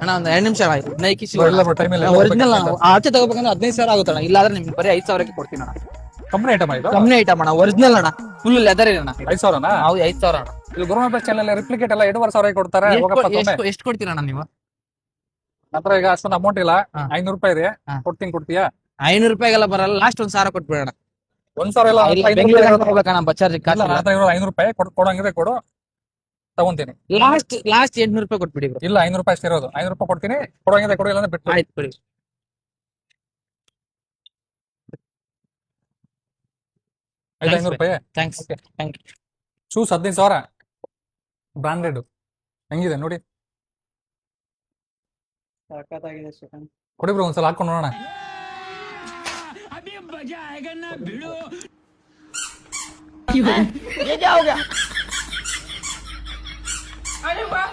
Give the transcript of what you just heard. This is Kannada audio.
ಅಣ್ಣ ಒಂದ್ 2 ನಿಮಿಷ ಆಯ್ತು ನೈಕಿ ಇಲ್ಲ ಬ್ರೋ ಟೈಮ್ ಇಲ್ಲ ಒರಿಜಿನಲ್ ಆಚೆ ತಗೋಬೇಕಂದ್ರೆ 15,000 ಆಗುತ್ತಣ್ಣ, ಇಲ್ಲಾದ್ರೆ ನಿಮ್ಗೆ ಬರೀ 5,000ಕ್ಕೆ ಕೊಡ್ತೀನಿ ಅಣ್ಣ. ಕಂಪ್ನಿ ಐಟಮ್ ಇದು ಕಮ್ಮಿ ಐಟಮ್ ಅಣ್ಣ, ಒರಿಜಿನಲ್ ಅಣ್ಣ, ಫುಲ್ ಲೆದರ್ ಅಣ್ಣ. 5,000ನಾ? ಹೌದು 5,000 ಅಣ್ಣ. ಇದು ಗುರುಮಂತ ಚಾನಲ್ ರಿಪ್ಲಿಕೇಟ್ ಎಲ್ಲ 2,500 ಕೊಡ್ತಾರೆ. ಹೋಗಪ್ಪ ತೊಂಬೆ. ಎಷ್ಟು ಕೊಡ್ತೀರ ಅಣ್ಣ ನೀವು? ಹತ್ರ ಈಗ ಅಷ್ಟೊಂದು ಅಮೌಂಟ್ ಇಲ್ಲ, ಹಾ. 500 ರೂಪಾಯಿ ಇದೆ. ಹಾ. ಕೊಡ್ತೀಯಾ? 500 ರೂಪಾಯಿಗೆಲ್ಲ ಬರಲ್ಲ, ಲಾಸ್ಟ್ 1,000 ಕೊಟ್ಬಿಡೋಣ. 1,000 ಇಲ್ಲ, 500 ರೂಪಾಯಿ ಹೋಗ್ಬೇಕಣ್ಣ ಬಚಾರ್ಜ್ ಇಲ್ಲ, ನನ್ನ ಹತ್ರ ಇರೋದು 500 ರೂಪಾಯಿ. ಕೊಡಂಗಿದ್ರೆ ಕೊಡು, ತಗೊಂತೀನಿ. ಲಾಸ್ಟ್ 800 ರೂಪಾಯಿ ಕೊಟ್ಬಿಡಿ ಬ್ರೋ. ಇಲ್ಲ 500 ರೂಪಾಯಿ ಅಷ್ಟೇ ಇರೋದು. 500 ರೂಪಾಯಿ ಕೊಡ್ತೀನಿ, ಕೊಡಂಗಿದ್ರೆ ಕೊಡು, ಇಲ್ಲ ಬಿಟ್ಟು. ಆಯ್ತು ಬಿಡಿ. ಆಯ್ತು 500 ರೂಪಾಯಿ. Thanks. Thank you. Shoes 15,000 branded. ಹೆಂಗಿದೆ ನೋಡಿ, ಕೊಡಿ ಬ್ರೋ ಒಂದ್ಸಲ ಹಾಕೊಂಡು ನೋಡೋಣ. ये क्या हो गया? अरे वाह